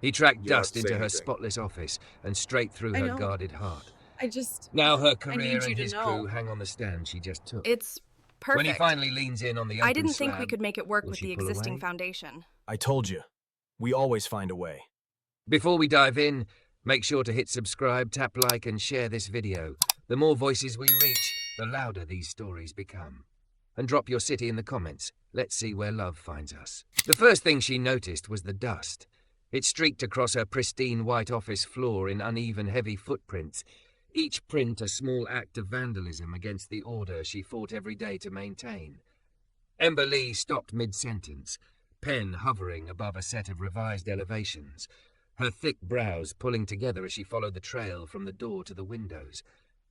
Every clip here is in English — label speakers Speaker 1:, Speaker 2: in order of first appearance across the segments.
Speaker 1: He tracked
Speaker 2: You don't have
Speaker 1: Dust
Speaker 2: to say
Speaker 1: into her
Speaker 2: anything.
Speaker 1: spotless office and straight through
Speaker 3: I
Speaker 1: her
Speaker 3: know.
Speaker 1: guarded heart.
Speaker 3: I just...
Speaker 1: Now her
Speaker 3: I
Speaker 1: career
Speaker 3: need you
Speaker 1: and
Speaker 3: to
Speaker 1: his
Speaker 3: know.
Speaker 1: crew hang on the stand she just took.
Speaker 4: It's
Speaker 1: When he
Speaker 4: perfect.
Speaker 1: finally leans in on the
Speaker 4: I
Speaker 1: open
Speaker 4: didn't think we
Speaker 1: slab,
Speaker 4: could make it work
Speaker 1: will
Speaker 4: with
Speaker 1: she
Speaker 4: the
Speaker 1: pull
Speaker 4: existing
Speaker 1: away?
Speaker 4: foundation.
Speaker 5: I told you. We always find a way.
Speaker 1: Before we dive in, make sure to hit subscribe, tap like, and share this video. The more voices we reach, the louder these stories become. And drop your city in the comments. Let's see where love finds us. The first thing she noticed was the dust. It streaked across her pristine white office floor in uneven, heavy footprints, each print a small act of vandalism against the order she fought every day to maintain. Ember Lee stopped mid-sentence, pen hovering above a set of revised elevations, her thick brows pulling together as she followed the trail from the door to the windows.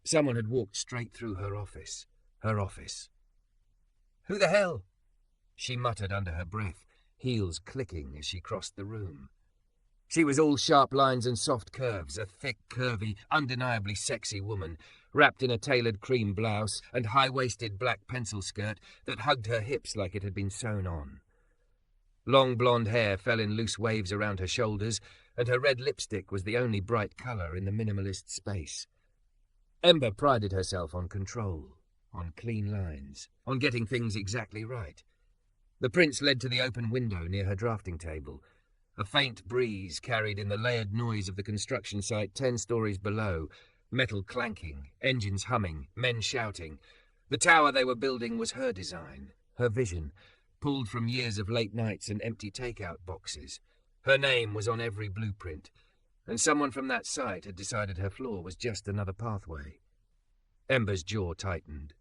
Speaker 1: Someone had walked straight through her office. Her office. "Who the hell?" she muttered under her breath, heels clicking as she crossed the room. She was all sharp lines and soft curves, a thick, curvy, undeniably sexy woman, wrapped in a tailored cream blouse and high-waisted black pencil skirt that hugged her hips like it had been sewn on. Long blonde hair fell in loose waves around her shoulders, and her red lipstick was the only bright colour in the minimalist space. Ember prided herself on control, on clean lines, on getting things exactly right. The prints led to the open window near her drafting table. A faint breeze carried in the layered noise of the construction site 10 stories below, metal clanking, engines humming, men shouting. The tower they were building was her design, her vision, pulled from years of late nights and empty takeout boxes. Her name was on every blueprint, and someone from that site had decided her floor was just another pathway. Ember's jaw tightened.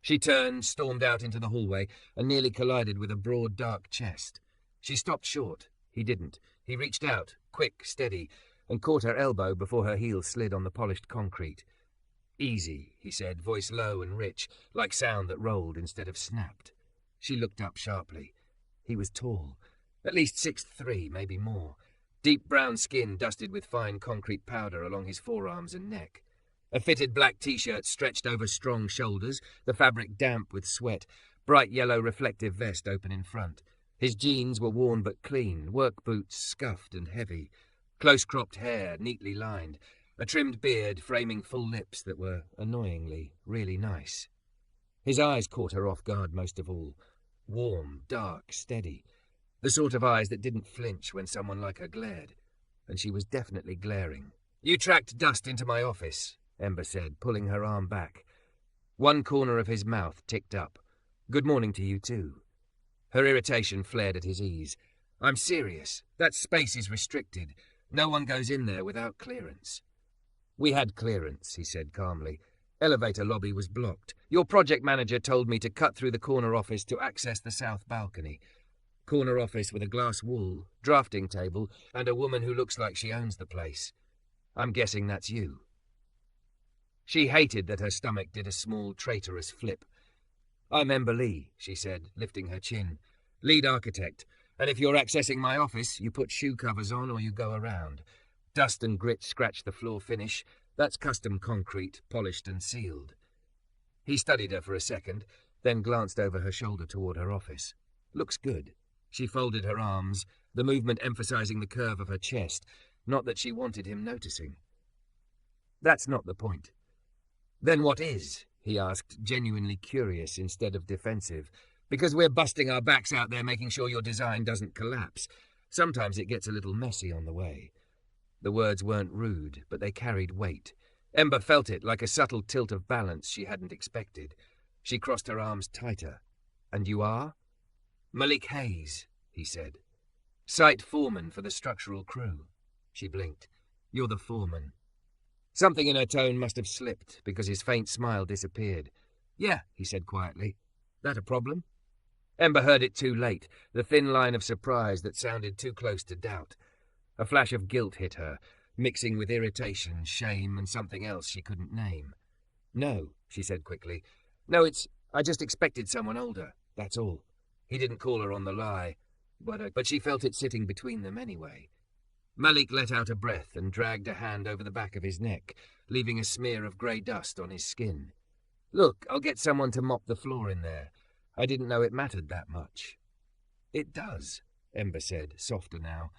Speaker 1: She turned, stormed out into the hallway, and nearly collided with a broad, dark chest. She stopped short. He didn't. He reached out, quick, steady, and caught her elbow before her heel slid on the polished concrete. "Easy," he said, voice low and rich, like sound that rolled instead of snapped. She looked up sharply. He was tall, at least 6'3", maybe more. Deep brown skin dusted with fine concrete powder along his forearms and neck. A fitted black t-shirt stretched over strong shoulders, the fabric damp with sweat, bright yellow reflective vest open in front. His jeans were worn but clean, work boots scuffed and heavy, close-cropped hair neatly lined, a trimmed beard framing full lips that were, annoyingly, really nice. His eyes caught her off guard most of all. Warm, dark, steady. The sort of eyes that didn't flinch when someone like her glared. And she was definitely glaring. "You tracked Dust into my office," Ember said, pulling her arm back. One corner of his mouth ticked up. "Good morning to you, too." Her irritation flared at his ease. "I'm serious. That space is restricted. No one goes in there without clearance." "We had clearance," he said calmly. "Elevator lobby was blocked. Your project manager told me to cut through the corner office to access the south balcony. Corner office with a glass wall, drafting table, and a woman who looks like she owns the place. I'm guessing that's you." She hated that her stomach did a small, traitorous flip. "I'm Ember Lee," she said, lifting her chin. "Lead architect, and if you're accessing my office, you put shoe covers on or you go around. Dust and grit scratch the floor finish. That's custom concrete, polished and sealed." He studied her for a second, then glanced over her shoulder toward her office. "Looks good." She folded her arms, the movement emphasizing the curve of her chest, not that she wanted him noticing. "That's not the point." "Then what is?" he asked, genuinely curious instead of defensive. "Because we're busting our backs out there making sure your design doesn't collapse. Sometimes it gets a little messy on the way." The words weren't rude, but they carried weight. Ember felt it like a subtle tilt of balance she hadn't expected. She crossed her arms tighter. "And you are?" "Malik Hayes," he said. "Site foreman for the structural crew." She blinked. "You're the foreman." Something in her tone must have slipped, because his faint smile disappeared. "Yeah," he said quietly. "That a problem?" Ember heard it too late, the thin line of surprise that sounded too close to doubt. A flash of guilt hit her, mixing with irritation, shame, and something else she couldn't name. "No," she said quickly. "No, I just expected someone older, that's all." He didn't call her on the lie, but she felt it sitting between them anyway. Malik let out a breath and dragged a hand over the back of his neck, leaving a smear of grey dust on his skin. "Look, I'll get someone to mop the floor in there. I didn't know it mattered that much." "It does," Ember said, softer now.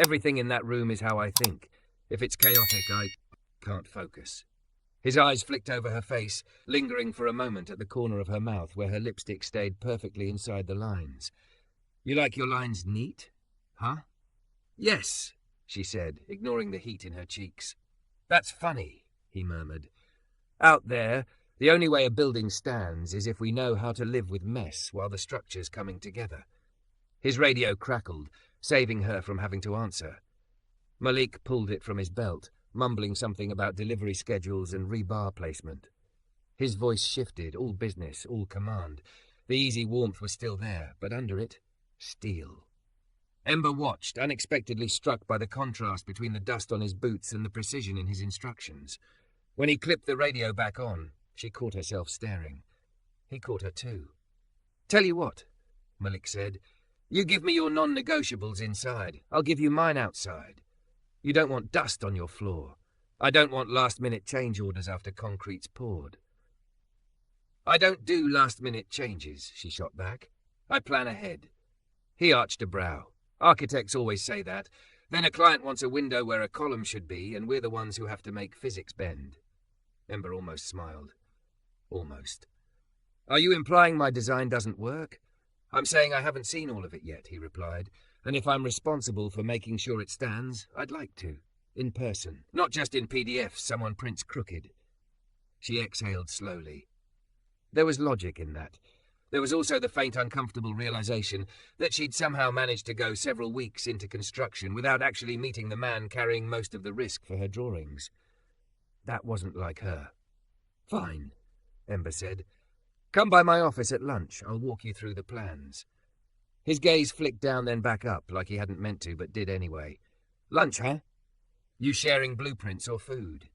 Speaker 1: Everything in that room is how I think. If it's chaotic, I can't focus. His eyes flicked over her face, lingering for a moment at the corner of her mouth where her lipstick stayed perfectly inside the lines. You like your lines neat? Huh? Yes, she said, ignoring the heat in her cheeks. That's funny, he murmured. Out there, the only way a building stands is if we know how to live with mess while the structure's coming together. His radio crackled, saving her from having to answer. Malik pulled it from his belt, mumbling something about delivery schedules and rebar placement. His voice shifted, all business, all command. The easy warmth was still there, but under it, steel. Ember watched, unexpectedly struck by the contrast between the dust on his boots and the precision in his instructions. When he clipped the radio back on, she caught herself staring. He caught her too. Tell you what, Malik said. You give me your non-negotiables inside. I'll give you mine outside. You don't want dust on your floor. I don't want last-minute change orders after concrete's poured. I don't do last-minute changes, she shot back. I plan ahead. He arched a brow. Architects always say that. Then a client wants a window where a column should be, and we're the ones who have to make physics bend. Ember almost smiled. Almost. Are you implying my design doesn't work? I'm saying I haven't seen all of it yet, he replied. And if I'm responsible for making sure it stands, I'd like to. In person. Not just in PDFs someone prints crooked. She exhaled slowly. There was logic in that. There was also the faint, uncomfortable realization that she'd somehow managed to go several weeks into construction without actually meeting the man carrying most of the risk for her drawings. That wasn't like her. Fine, Ember said. Come by my office at lunch. I'll walk you through the plans. His gaze flicked down then back up, like he hadn't meant to, but did anyway. Lunch, huh? You sharing blueprints or food?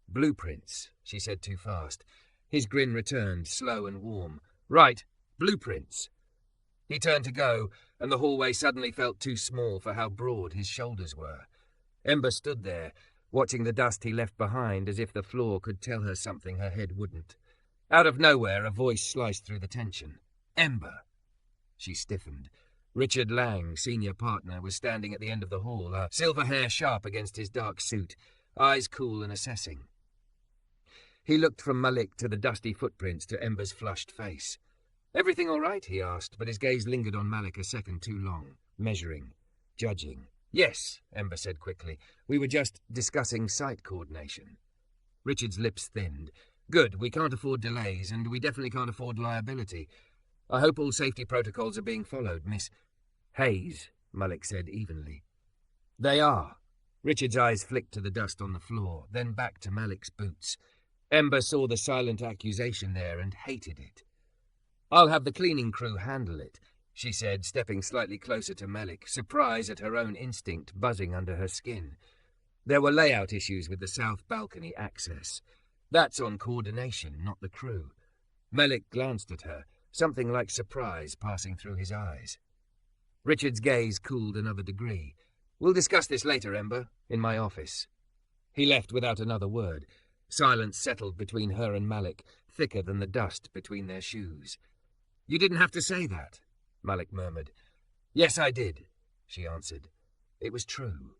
Speaker 1: Blueprints, she said too fast. His grin returned, slow and warm. Right, blueprints. He turned to go, and the hallway suddenly felt too small for how broad his shoulders were. Ember stood there, watching the dust he left behind as if the floor could tell her something her head wouldn't. Out of nowhere, a voice sliced through the tension. Ember. She stiffened. Richard Lang, senior partner, was standing at the end of the hall, her silver hair sharp against his dark suit, eyes cool and assessing. He looked from Malik to the dusty footprints to Ember's flushed face. Everything all right? He asked, but his gaze lingered on Malik a second too long, measuring, judging. Yes, Ember said quickly. We were just discussing site coordination. Richard's lips thinned. Good, we can't afford delays, and we definitely can't afford liability. I hope all safety protocols are being followed, Miss Hayes, Malik said evenly. They are. Richard's eyes flicked to the dust on the floor, then back to Malik's boots. Ember saw the silent accusation there and hated it. I'll have the cleaning crew handle it, she said, stepping slightly closer to Malik, surprise at her own instinct buzzing under her skin. There were layout issues with the south balcony access. That's on coordination, not the crew. Malik glanced at her, something like surprise passing through his eyes. Richard's gaze cooled another degree. We'll discuss this later, Ember, in my office. He left without another word. Silence settled between her and Malik, thicker than the dust between their shoes. You didn't have to say that, Malik murmured. Yes, I did, she answered. It was true.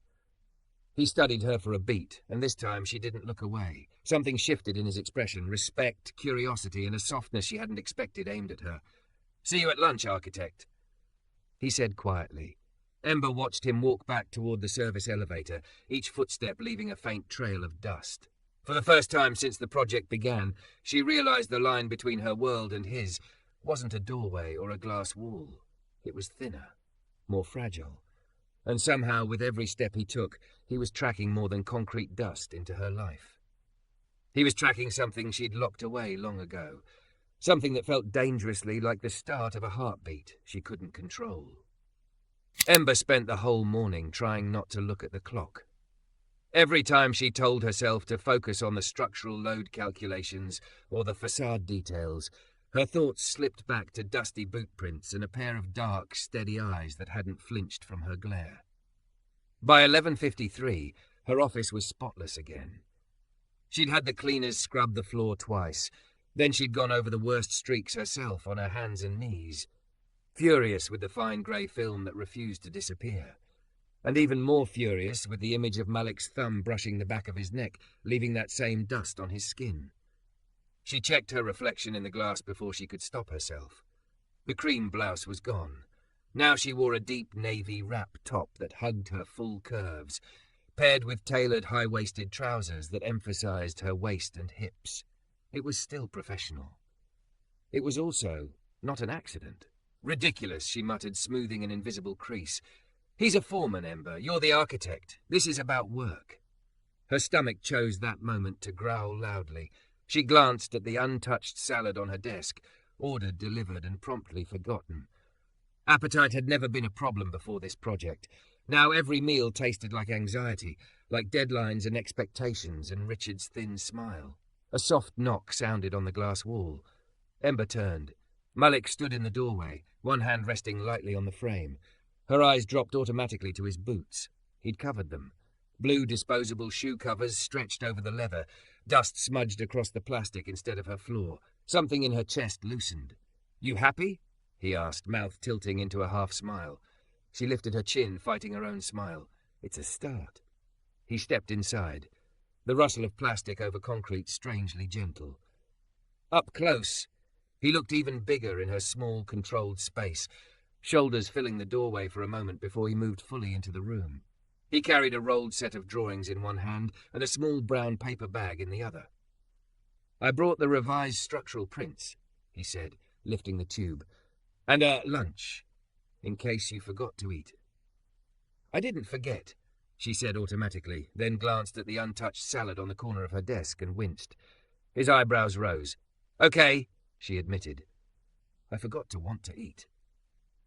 Speaker 1: He studied her for a beat, and this time she didn't look away. Something shifted in his expression, respect, curiosity, and a softness she hadn't expected aimed at her. See you at lunch, architect, he said quietly. Ember watched him walk back toward the service elevator, each footstep leaving a faint trail of dust. For the first time since the project began, she realized the line between her world and his wasn't a doorway or a glass wall. It was thinner, more fragile. And somehow, with every step he took, he was tracking more than concrete dust into her life. He was tracking something she'd locked away long ago, something that felt dangerously like the start of a heartbeat she couldn't control. Ember spent the whole morning trying not to look at the clock. Every time she told herself to focus on the structural load calculations or the facade details, her thoughts slipped back to dusty boot prints and a pair of dark, steady eyes that hadn't flinched from her glare. By 11:53, her office was spotless again. She'd had the cleaners scrub the floor twice. Then she'd gone over the worst streaks herself on her hands and knees, furious with the fine grey film that refused to disappear. and even more furious with the image of Malik's thumb brushing the back of his neck, leaving that same dust on his skin. She checked her reflection in the glass before she could stop herself. The cream blouse was gone. Now she wore a deep navy wrap top that hugged her full curves, paired with tailored high-waisted trousers that emphasized her waist and hips. It was still professional. It was also not an accident. Ridiculous, she muttered, smoothing an invisible crease. He's a foreman, Ember. You're the architect. This is about work. Her stomach chose that moment to growl loudly. She glanced at the untouched salad on her desk, ordered, delivered, and promptly forgotten. Appetite had never been a problem before this project. Now every meal tasted like anxiety, like deadlines and expectations and Richard's thin smile. A soft knock sounded on the glass wall. Ember turned. Malik stood in the doorway, one hand resting lightly on the frame. Her eyes dropped automatically to his boots. He'd covered them. Blue disposable shoe covers stretched over the leather, dust smudged across the plastic instead of her floor. Something in her chest loosened. "You happy?" he asked, mouth tilting into a half-smile. She lifted her chin, fighting her own smile. "It's a start." He stepped inside. The rustle of plastic over concrete strangely gentle. Up close, he looked even bigger in her small, controlled space, shoulders filling the doorway for a moment before he moved fully into the room. He carried a rolled set of drawings in one hand and a small brown paper bag in the other. "I brought the revised structural prints," he said, lifting the tube. "And lunch, in case you forgot to eat." "I didn't forget," she said automatically, then glanced at the untouched salad on the corner of her desk and winced. His eyebrows rose. "Okay," she admitted. "I forgot to want to eat."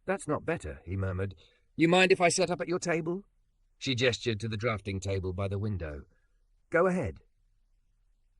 Speaker 1: "That's not better," he murmured. "You mind if I set up at your table?" She gestured to the drafting table by the window. "Go ahead."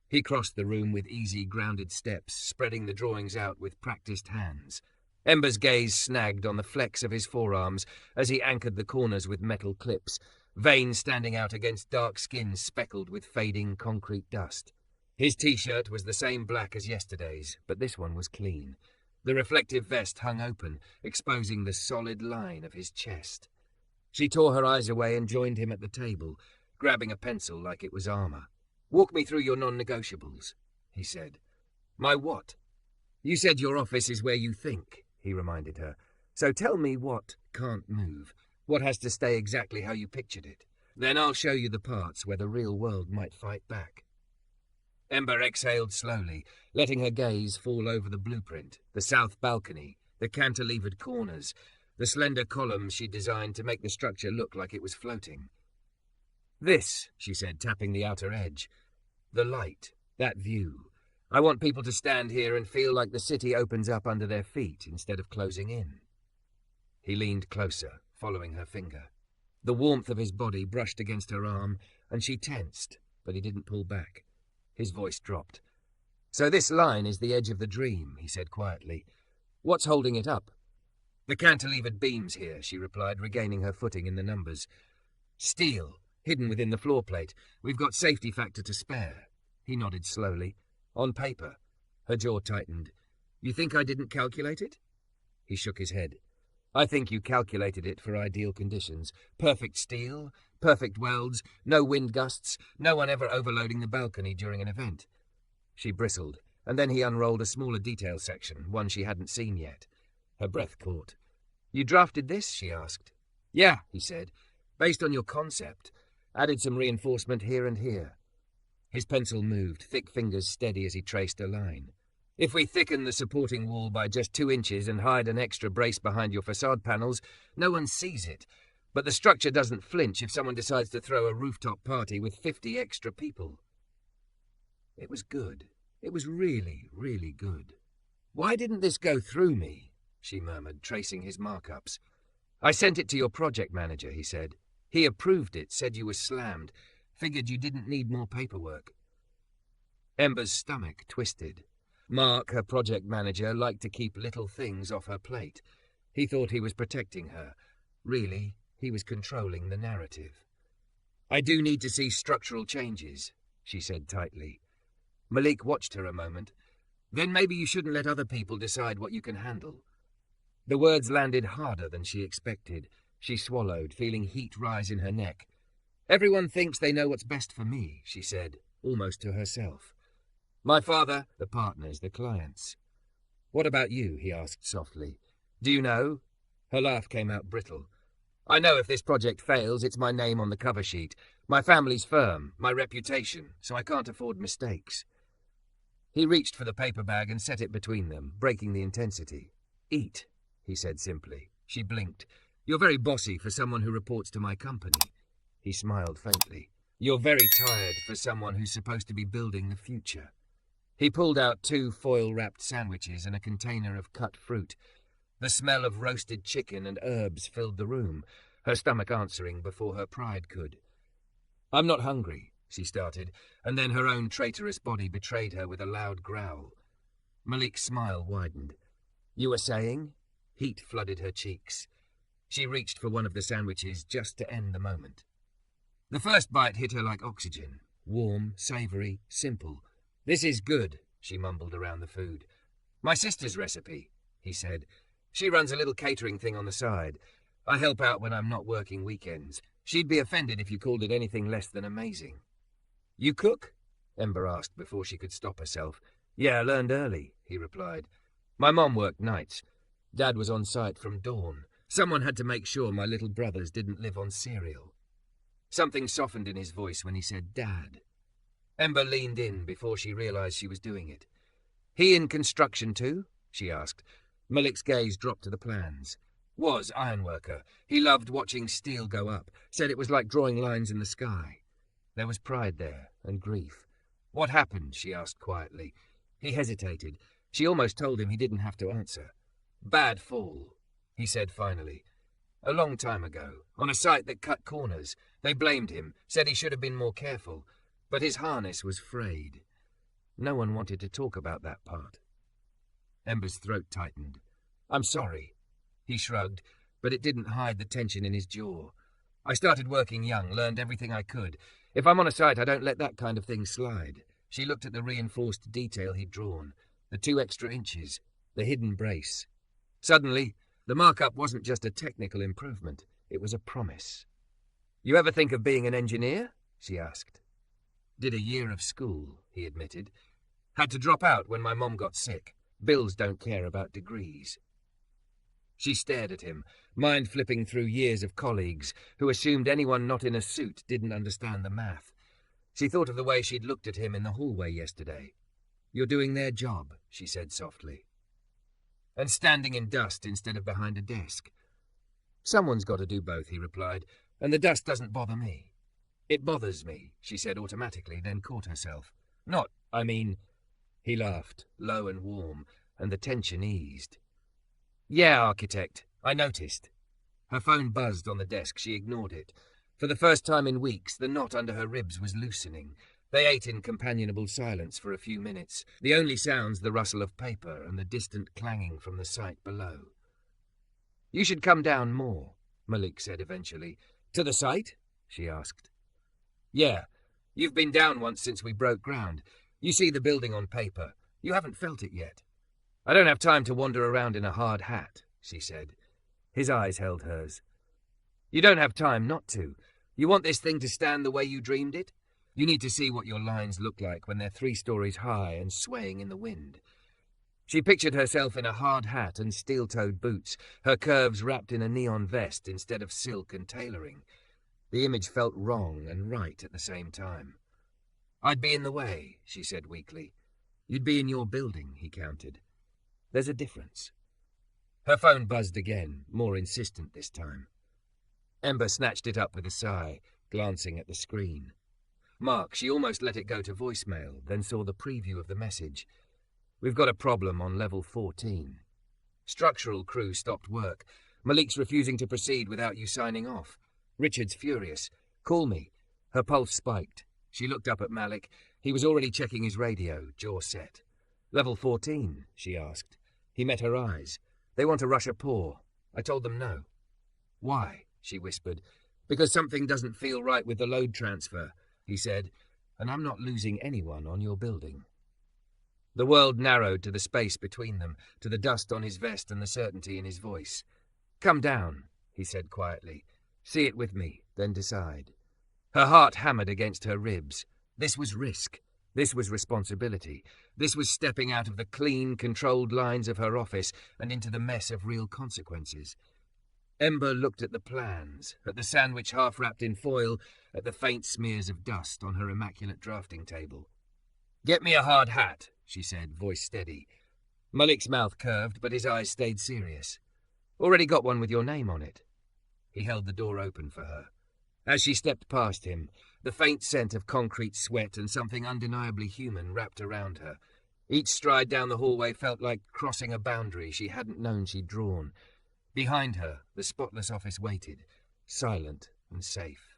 Speaker 1: He crossed the room with easy, grounded steps, spreading the drawings out with practiced hands. Ember's gaze snagged on the flex of his forearms as he anchored the corners with metal clips, veins standing out against dark skin speckled with fading concrete dust. His t-shirt was the same black as yesterday's, but this one was clean. The reflective vest hung open, exposing the solid line of his chest. She tore her eyes away and joined him at the table, grabbing a pencil like it was armor. "Walk me through your non-negotiables," he said. "My what?" "You said your office is where you think," he reminded her. "So tell me what can't move, what has to stay exactly how you pictured it. Then I'll show you the parts where the real world might fight back." Ember exhaled slowly, letting her gaze fall over the blueprint, the south balcony, the cantilevered corners, the slender columns she designed to make the structure look like it was floating. "This," she said, tapping the outer edge. "The light, that view. I want people to stand here and feel like the city opens up under their feet instead of closing in." He leaned closer, following her finger. The warmth of his body brushed against her arm, and she tensed, but he didn't pull back. His voice dropped. "So this line is the edge of the dream," he said quietly. "What's holding it up?" "The cantilevered beams here," she replied, regaining her footing in the numbers. "Steel, hidden within the floor plate. We've got safety factor to spare." He nodded slowly. "On paper." Her jaw tightened. "You think I didn't calculate it?" He shook his head. "I think you calculated it for ideal conditions. Perfect steel, perfect welds, no wind gusts, no one ever overloading the balcony during an event." She bristled, and then he unrolled a smaller detail section, one she hadn't seen yet. Her breath caught. "You drafted this?" she asked. "Yeah," he said. "Based on your concept. Added some reinforcement here and here." His pencil moved, thick fingers steady as he traced a line. "If we thicken the supporting wall by just 2 inches and hide an extra brace behind your facade panels, no one sees it. But the structure doesn't flinch if someone decides to throw a rooftop party with 50 extra people." It was good. It was really, really good. "Why didn't this go through me?" she murmured, tracing his markups. "I sent it to your project manager," he said. "He approved it, said you were slammed, figured you didn't need more paperwork." Ember's stomach twisted. Mark, her project manager, liked to keep little things off her plate. He thought he was protecting her. Really, he was controlling the narrative. "I do need to see structural changes," she said tightly. Malik watched her a moment. "Then maybe you shouldn't let other people decide what you can handle." The words landed harder than she expected. She swallowed, feeling heat rise in her neck. Everyone thinks they know what's best for me, she said, almost to herself. My father, the partners, the clients. What about you? He asked softly. Do you know? Her laugh came out brittle. I know if this project fails, it's my name on the cover sheet. My family's firm, my reputation, so I can't afford mistakes. He reached for the paper bag and set it between them, breaking the intensity. Eat, he said simply. She blinked. You're very bossy for someone who reports to my company. He smiled faintly. You're very tired for someone who's supposed to be building the future. He pulled out 2 foil-wrapped sandwiches and a container of cut fruit. The smell of roasted chicken and herbs filled the room, her stomach answering before her pride could. I'm not hungry, she started, and then her own traitorous body betrayed her with a loud growl. Malik's smile widened. You were saying? Heat flooded her cheeks. She reached for one of the sandwiches just to end the moment. The first bite hit her like oxygen. Warm, savoury, simple. This is good, she mumbled around the food. My sister's recipe, he said. She runs a little catering thing on the side. I help out when I'm not working weekends. She'd be offended if you called it anything less than amazing. You cook? Ember asked before she could stop herself. Yeah, I learned early, he replied. My mom worked nights. Dad was on site from dawn. Someone had to make sure my little brothers didn't live on cereal. Something softened in his voice when he said Dad. Ember leaned in before she realized she was doing it. He in construction too? She asked. Malik's gaze dropped to the plans. Was ironworker. He loved watching steel go up, said it was like drawing lines in the sky. There was pride there, and grief. What happened? She asked quietly. He hesitated. She almost told him he didn't have to answer. Bad fall, he said finally. A long time ago, on a site that cut corners. They blamed him, said he should have been more careful, but his harness was frayed. No one wanted to talk about that part. Ember's throat tightened. I'm sorry. He shrugged, but it didn't hide the tension in his jaw. I started working young, learned everything I could. If I'm on a site, I don't let that kind of thing slide. She looked at the reinforced detail he'd drawn, the 2 extra inches, the hidden brace. Suddenly, the markup wasn't just a technical improvement, it was a promise. You ever think of being an engineer? She asked. Did a year of school, he admitted. Had to drop out when my mom got sick. Bills don't care about degrees. She stared at him, mind flipping through years of colleagues who assumed anyone not in a suit didn't understand the math. She thought of the way she'd looked at him in the hallway yesterday. You're doing their job, she said softly. And standing in dust instead of behind a desk. Someone's got to do both, he replied, and the dust doesn't bother me. It bothers me, she said automatically, then caught herself. He laughed, low and warm, and the tension eased. Yeah, architect, I noticed. Her phone buzzed on the desk. She ignored it. For the first time in weeks, the knot under her ribs was loosening. They ate in companionable silence for a few minutes, the only sounds the rustle of paper and the distant clanging from the site below. You should come down more, Malik said eventually. To the site? She asked. Yeah, you've been down once since we broke ground. You see the building on paper. You haven't felt it yet. I don't have time to wander around in a hard hat, she said. His eyes held hers. You don't have time not to. You want this thing to stand the way you dreamed it? You need to see what your lines look like when they're 3 stories high and swaying in the wind. She pictured herself in a hard hat and steel-toed boots, her curves wrapped in a neon vest instead of silk and tailoring. The image felt wrong and right at the same time. I'd be in the way, she said weakly. You'd be in your building, he countered. There's a difference. Her phone buzzed again, more insistent this time. Ember snatched it up with a sigh, glancing at the screen. Mark, she almost let it go to voicemail, then saw the preview of the message. We've got a problem on level 14. Structural crew stopped work. Malik's refusing to proceed without you signing off. Richard's furious. Call me. Her pulse spiked. She looked up at Malik. He was already checking his radio, jaw set. Level 14, she asked. He met her eyes. They want to rush a pour. I told them no. Why? She whispered. Because something doesn't feel right with the load transfer, he said, and I'm not losing anyone on your building. The world narrowed to the space between them, to the dust on his vest and the certainty in his voice. Come down. he said quietly. See it with me, then decide. Her heart hammered against her ribs. This was risk. This was responsibility. This was stepping out of the clean, controlled lines of her office and into the mess of real consequences. Ember looked at the plans, at the sandwich half wrapped in foil, at the faint smears of dust on her immaculate drafting table. Get me a hard hat, she said, voice steady. Malik's mouth curved, but his eyes stayed serious. Already got one with your name on it. He held the door open for her. As she stepped past him, the faint scent of concrete sweat and something undeniably human wrapped around her. Each stride down the hallway felt like crossing a boundary she hadn't known she'd drawn. Behind her, the spotless office waited, silent and safe.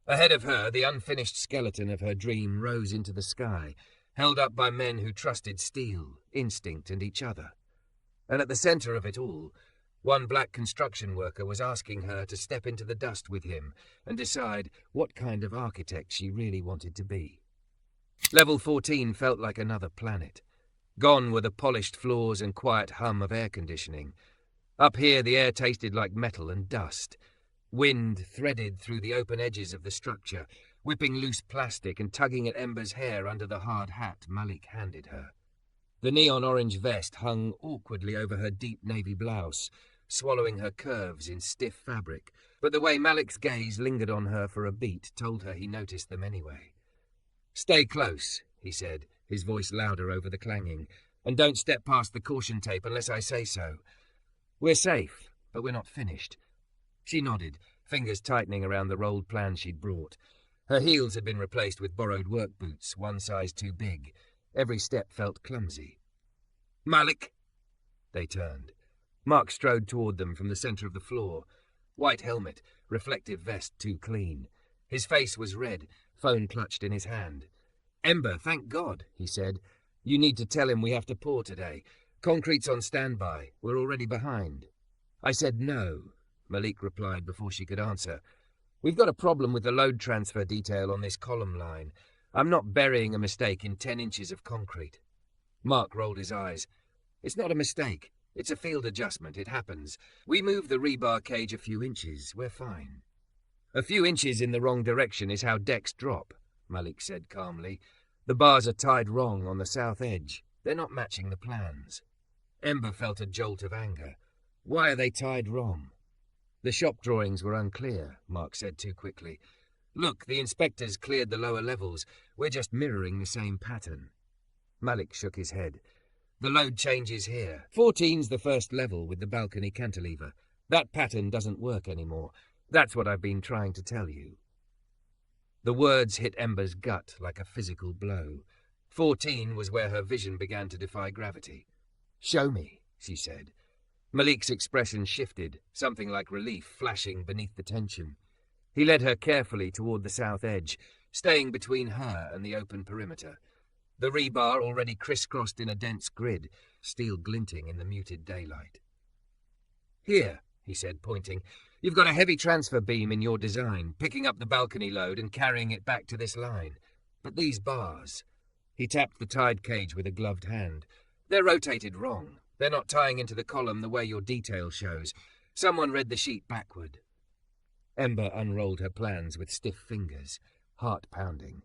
Speaker 1: Ahead of her, the unfinished skeleton of her dream rose into the sky, held up by men who trusted steel, instinct, and each other. And at the center of it all, one black construction worker was asking her to step into the dust with him and decide what kind of architect she really wanted to be. Level 14 felt like another planet. Gone were the polished floors and quiet hum of air conditioning. Up here the air tasted like metal and dust. Wind threaded through the open edges of the structure, whipping loose plastic and tugging at Ember's hair under the hard hat Malik handed her. The neon-orange vest hung awkwardly over her deep navy blouse, swallowing her curves in stiff fabric, but the way Malik's gaze lingered on her for a beat told her he noticed them anyway. Stay close, he said, his voice louder over the clanging, and don't step past the caution tape unless I say so. We're safe, but we're not finished. She nodded, fingers tightening around the rolled plans she'd brought. Her heels had been replaced with borrowed work boots, one size too big. Every step felt clumsy. Malik! They turned. Mark strode toward them from the center of the floor. White helmet, reflective vest too clean. His face was red, phone clutched in his hand. Ember, thank God, he said. You need to tell him we have to pour today. Concrete's on standby. We're already behind. I said no, Malik replied before she could answer. We've got a problem with the load transfer detail on this column line. I'm not burying a mistake in 10 inches of concrete. Mark rolled his eyes. It's not a mistake. It's a field adjustment. It happens. We move the rebar cage a few inches. We're fine. A few inches in the wrong direction is how decks drop, Malik said calmly. The bars are tied wrong on the south edge. They're not matching the plans. Ember felt a jolt of anger. Why are they tied wrong? The shop drawings were unclear, Mark said too quickly. Look, the inspectors cleared the lower levels. We're just mirroring the same pattern. Malik shook his head. The load changes here. 14's the first level with the balcony cantilever. That pattern doesn't work anymore. That's what I've been trying to tell you. The words hit Ember's gut like a physical blow. 14 was where her vision began to defy gravity. Show me, she said. Malik's expression shifted, something like relief flashing beneath the tension. He led her carefully toward the south edge, staying between her and the open perimeter. The rebar already crisscrossed in a dense grid, steel glinting in the muted daylight. Here, he said, pointing. You've got a heavy transfer beam in your design, picking up the balcony load and carrying it back to this line. But these bars... He tapped the tied cage with a gloved hand. They're rotated wrong. They're not tying into the column the way your detail shows. Someone read the sheet backward. Ember unrolled her plans with stiff fingers, heart pounding.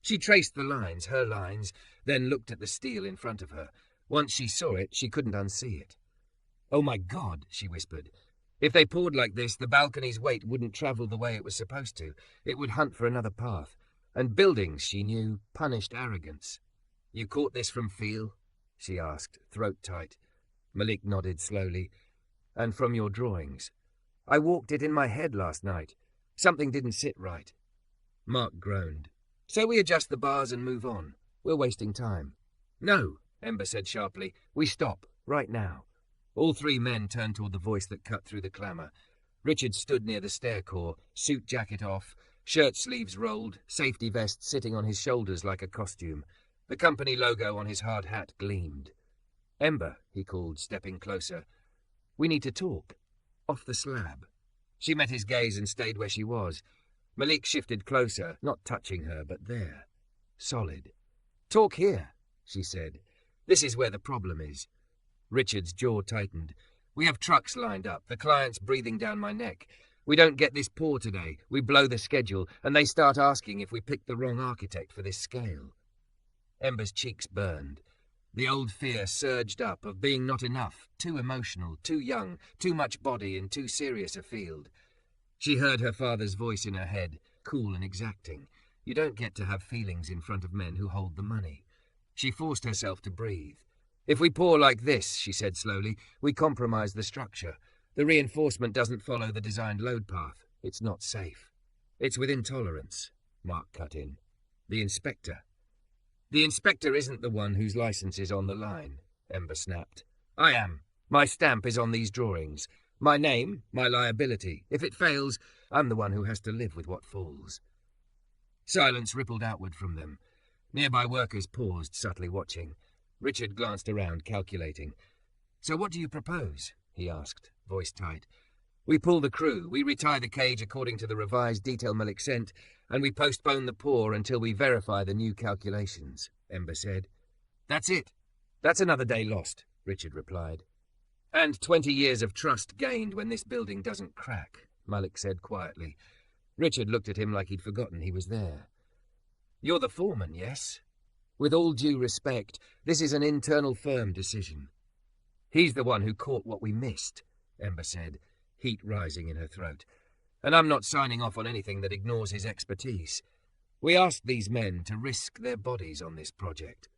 Speaker 1: She traced the lines, her lines, then looked at the steel in front of her. Once she saw it, she couldn't unsee it. Oh my God, she whispered. If they poured like this, the balcony's weight wouldn't travel the way it was supposed to. It would hunt for another path. And buildings, she knew, punished arrogance. You caught this from feel? She asked, throat tight. Malik nodded slowly. And from your drawings. I walked it in my head last night. Something didn't sit right. Mark groaned. So we adjust the bars and move on. We're wasting time. No, Ember said sharply. We stop, right now. All three men turned toward the voice that cut through the clamour. Richard stood near the stair core, suit jacket off, shirt sleeves rolled, safety vest sitting on his shoulders like a costume. The company logo on his hard hat gleamed. Ember, he called, stepping closer. We need to talk. Off the slab. She met his gaze and stayed where she was. Malik shifted closer, not touching her, but there. Solid. Talk here, she said. This is where the problem is. Richard's jaw tightened. We have trucks lined up, the client's breathing down my neck. We don't get this pour today. We blow the schedule, and they start asking if we picked the wrong architect for this scale. Ember's cheeks burned. The old fear surged up of being not enough, too emotional, too young, too much body in too serious a field. She heard her father's voice in her head, cool and exacting. You don't get to have feelings in front of men who hold the money. She forced herself to breathe. If we pour like this, she said slowly, we compromise the structure. The reinforcement doesn't follow the designed load path. It's not safe. It's within tolerance, Mark cut in. The inspector. The inspector isn't the one whose license is on the line, Ember snapped. I am. My stamp is on these drawings. My name, my liability. If it fails, I'm the one who has to live with what falls. Silence rippled outward from them. Nearby workers paused, subtly watching. Richard glanced around, calculating. So what do you propose? He asked, voice tight. We pull the crew, we retie the cage according to the revised detail Malik sent, and we postpone the pour until we verify the new calculations, Ember said. That's it. That's another day lost, Richard replied. And 20 years of trust gained when this building doesn't crack, Malik said quietly. Richard looked at him like he'd forgotten he was there. You're the foreman, yes? With all due respect, this is an internal firm decision. He's the one who caught what we missed, Ember said, heat rising in her throat. And I'm not signing off on anything that ignores his expertise. We asked these men to risk their bodies on this project.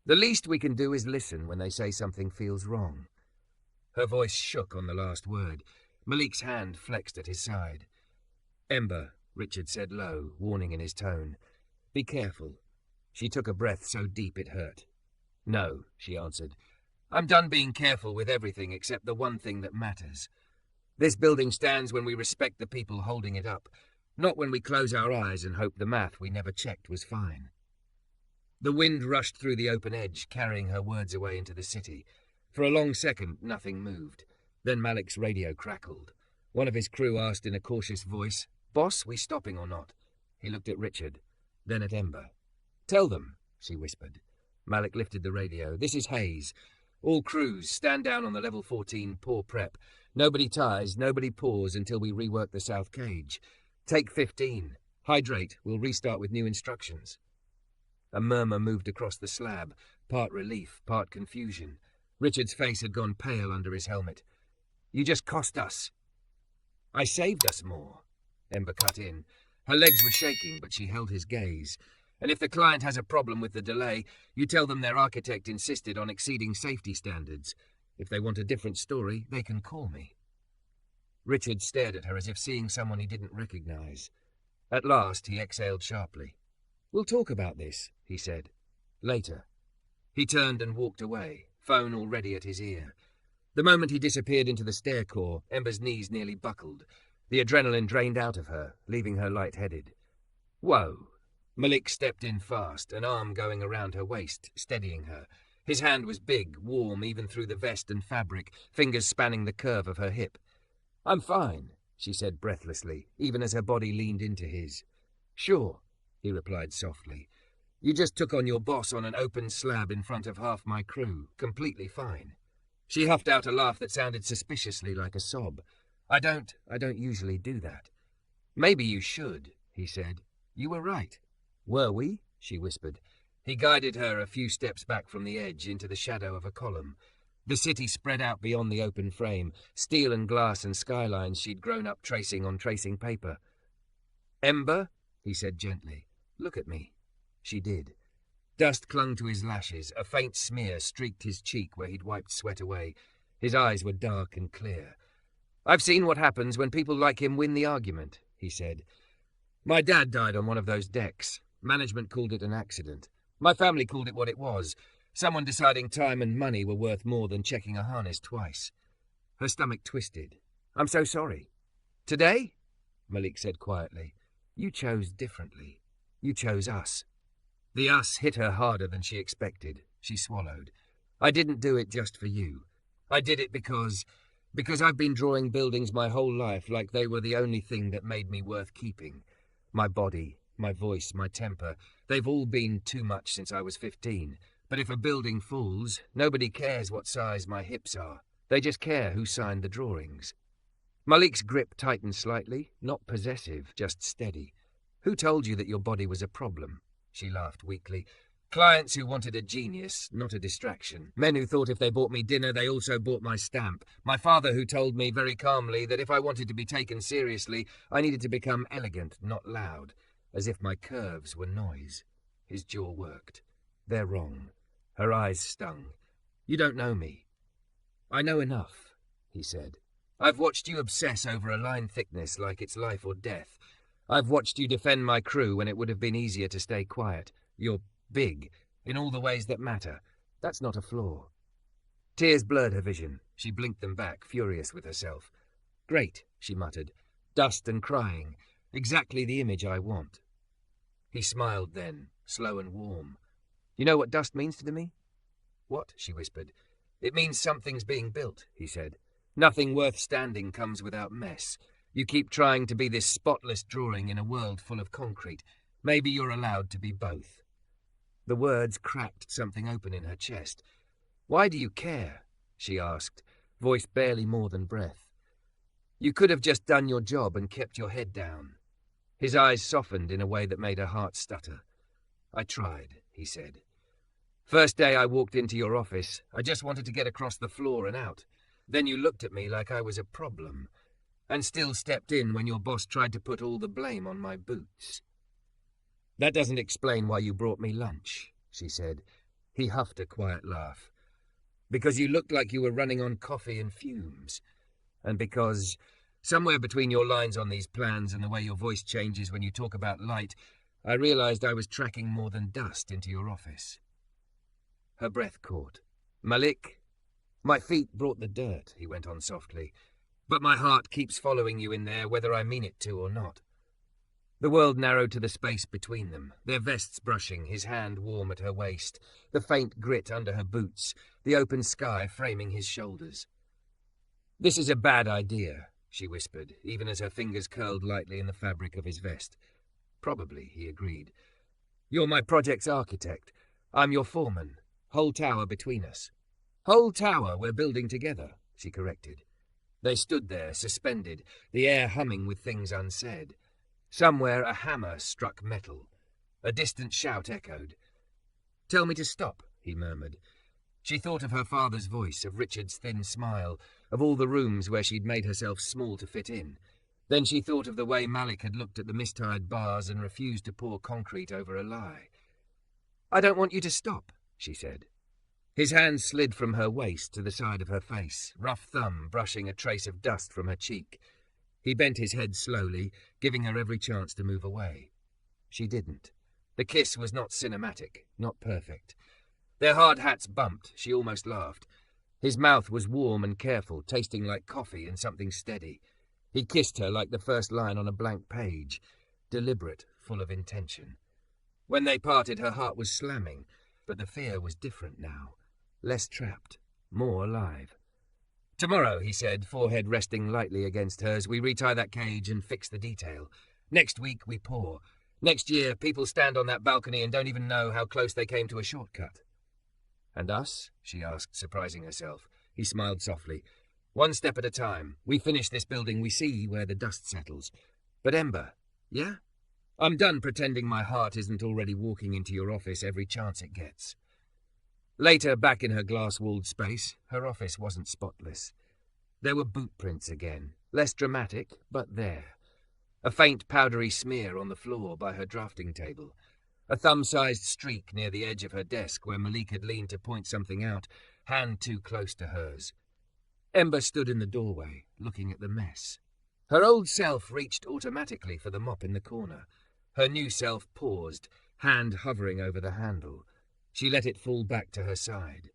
Speaker 1: The least we can do is listen when they say something feels wrong. Her voice shook on the last word. Malik's hand flexed at his side. Ember, Richard said low, warning in his tone. Be careful. She took a breath so deep it hurt. No, she answered. I'm done being careful with everything except the one thing that matters. This building stands when we respect the people holding it up, not when we close our eyes and hope the math we never checked was fine. The wind rushed through the open edge, carrying her words away into the city. For a long second, nothing moved. Then Malik's radio crackled. One of his crew asked in a cautious voice, Boss, we stopping or not? He looked at Richard, then at Ember. Tell them, she whispered. Malik lifted the radio. This is Hayes. All crews, stand down on the level 14, pour prep. Nobody ties, nobody pours until we rework the south cage. Take 15. Hydrate, we'll restart with new instructions. A murmur moved across the slab, part relief, part confusion. Richard's face had gone pale under his helmet. You just cost us. I saved us more, Ember cut in. Her legs were shaking, but she held his gaze. And if the client has a problem with the delay, you tell them their architect insisted on exceeding safety standards. If they want a different story, they can call me. Richard stared at her as if seeing someone he didn't recognize. At last, he exhaled sharply. We'll talk about this, he said. Later. He turned and walked away, phone already at his ear. The moment he disappeared into the stair core, Ember's knees nearly buckled. The adrenaline drained out of her, leaving her light-headed. Whoa! Malik stepped in fast, an arm going around her waist, steadying her. His hand was big, warm even through the vest and fabric, fingers spanning the curve of her hip. I'm fine, she said breathlessly, even as her body leaned into his. Sure, he replied softly. You just took on your boss on an open slab in front of half my crew, completely fine. She huffed out a laugh that sounded suspiciously like a sob. I don't usually do that. Maybe you should, he said. You were right. Were we? She whispered. He guided her a few steps back from the edge into the shadow of a column. The city spread out beyond the open frame, steel and glass and skylines she'd grown up tracing on tracing paper. Ember, he said gently, look at me. She did. Dust clung to his lashes, a faint smear streaked his cheek where he'd wiped sweat away. His eyes were dark and clear. I've seen what happens when people like him win the argument, he said. My dad died on one of those decks. Management called it an accident. My family called it what it was. Someone deciding time and money were worth more than checking a harness twice. Her stomach twisted. I'm so sorry. Today? Malik said quietly. You chose differently. You chose us. The us hit her harder than she expected. She swallowed. I didn't do it just for you. I did it because I've been drawing buildings my whole life like they were the only thing that made me worth keeping. My body, my voice, my temper, they've all been too much since I was 15. But if a building falls, nobody cares what size my hips are. They just care who signed the drawings. Malik's grip tightened slightly, not possessive, just steady. Who told you that your body was a problem? She laughed weakly. Clients who wanted a genius, not a distraction. Men who thought if they bought me dinner, they also bought my stamp. My father who told me very calmly that if I wanted to be taken seriously, I needed to become elegant, not loud, as if my curves were noise. His jaw worked. They're wrong. Her eyes stung. You don't know me. I know enough, he said. I've watched you obsess over a line thickness like it's life or death. I've watched you defend my crew when it would have been easier to stay quiet. You're big, in all the ways that matter. That's not a flaw. Tears blurred her vision. She blinked them back, furious with herself. Great, she muttered. Dust and crying. Exactly the image I want. He smiled then, slow and warm. You know what dust means to me? What? She whispered. It means something's being built, he said. Nothing worth standing comes without mess. You keep trying to be this spotless drawing in a world full of concrete. Maybe you're allowed to be both. The words cracked something open in her chest. Why do you care? She asked, voice barely more than breath. You could have just done your job and kept your head down. His eyes softened in a way that made her heart stutter. I tried, he said. First day I walked into your office, I just wanted to get across the floor and out. Then you looked at me like I was a problem, and still stepped in when your boss tried to put all the blame on my boots. That doesn't explain why you brought me lunch, she said. He huffed a quiet laugh. Because you looked like you were running on coffee and fumes. And because, somewhere between your lines on these plans and the way your voice changes when you talk about light, I realized I was tracking more than dust into your office. Her breath caught. Malik, my feet brought the dirt, he went on softly. But my heart keeps following you in there whether I mean it to or not. The world narrowed to the space between them, their vests brushing, his hand warm at her waist, the faint grit under her boots, the open sky framing his shoulders. This is a bad idea, she whispered, even as her fingers curled lightly in the fabric of his vest. Probably, he agreed. You're my project's architect. I'm your foreman. Whole tower between us. Whole tower we're building together, she corrected. They stood there, suspended, the air humming with things unsaid. Somewhere a hammer struck metal. A distant shout echoed. Tell me to stop, he murmured. She thought of her father's voice, of Richard's thin smile, of all the rooms where she'd made herself small to fit in. Then she thought of the way Malik had looked at the mistied bars and refused to pour concrete over a lie. I don't want you to stop, she said. His hand slid from her waist to the side of her face, rough thumb brushing a trace of dust from her cheek. He bent his head slowly, giving her every chance to move away. She didn't. The kiss was not cinematic, not perfect. Their hard hats bumped, she almost laughed. His mouth was warm and careful, tasting like coffee and something steady. He kissed her like the first line on a blank page, deliberate, full of intention. When they parted, her heart was slamming, but the fear was different now. Less trapped, more alive. Tomorrow, he said, forehead resting lightly against hers, we retie that cage and fix the detail. Next week, we pour. Next year, people stand on that balcony and don't even know how close they came to a shortcut. And us? She asked, surprising herself. He smiled softly. One step at a time. We finish this building, we see where the dust settles. But Ember, yeah? I'm done pretending my heart isn't already walking into your office every chance it gets. Later, back in her glass-walled space, her office wasn't spotless. There were boot prints again, less dramatic, but there. A faint powdery smear on the floor by her drafting table. A thumb-sized streak near the edge of her desk where Malik had leaned to point something out, hand too close to hers. Ember stood in the doorway, looking at the mess. Her old self reached automatically for the mop in the corner. Her new self paused, hand hovering over the handle. She let it fall back to her side.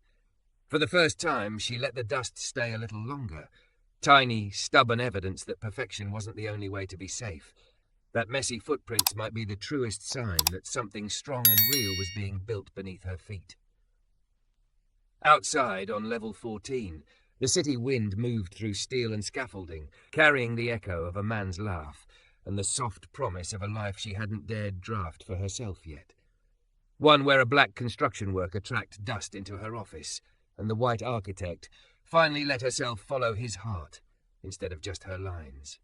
Speaker 1: For the first time, she let the dust stay a little longer. Tiny, stubborn evidence that perfection wasn't the only way to be safe. That messy footprints might be the truest sign that something strong and real was being built beneath her feet. Outside, on level 14, the city wind moved through steel and scaffolding, carrying the echo of a man's laugh and the soft promise of a life she hadn't dared draft for herself yet. One where a black construction worker tracked dust into her office, and the white architect, finally let herself follow his heart instead of just her lines.